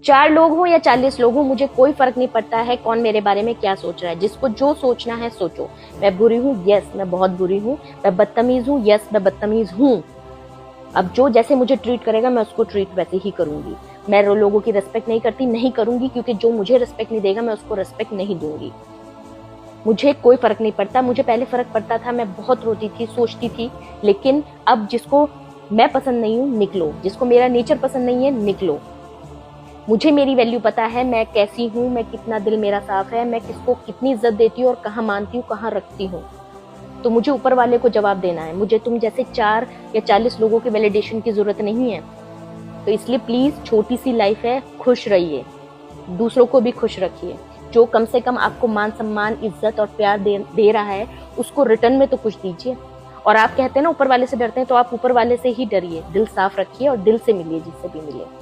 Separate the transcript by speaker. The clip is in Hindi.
Speaker 1: 4 लोग हों या 40 लोग हों, मुझे कोई फर्क नहीं पड़ता है कौन मेरे बारे में क्या सोच रहा है। जिसको जो सोचना है सोचो। मैं बुरी हूँ, यस मैं बहुत बुरी हूँ। मैं बदतमीज हूँ, यस मैं बदतमीज हूँ। अब जो जैसे मुझे ट्रीट करेगा मैं उसको ट्रीट वैसे ही करूंगी। मैं लोगों की रिस्पेक्ट नहीं करती, नहीं करूंगी, क्योंकि जो मुझे रिस्पेक्ट नहीं देगा मैं उसको रिस्पेक्ट नहीं दूंगी। मुझे कोई फर्क नहीं पड़ता। मुझे पहले फर्क पड़ता था, मैं बहुत रोती थी, सोचती थी, लेकिन अब जिसको मैं पसंद नहीं हूँ निकलो, जिसको मेरा नेचर पसंद नहीं है निकलो। मुझे मेरी वैल्यू पता है, मैं कैसी हूँ, मैं कितना दिल मेरा साफ है, मैं किसको कितनी इज्जत देती हूँ और कहाँ मानती हूँ, कहाँ रखती हूँ। तो मुझे ऊपर वाले को जवाब देना है। मुझे तुम जैसे 4 या 40 लोगों के वैलिडेशन की जरूरत नहीं है। तो इसलिए प्लीज, छोटी सी लाइफ है, खुश रहिए, दूसरों को भी खुश रखिए। जो कम से कम आपको मान सम्मान, इज्जत और प्यार दे रहा है, उसको रिटर्न में तो कुछ दीजिए। और आप कहते हैं ना ऊपर वाले से डरते हैं, तो आप ऊपर वाले से ही डरिए। दिल साफ रखिए और दिल से मिलिए जिससे भी मिले।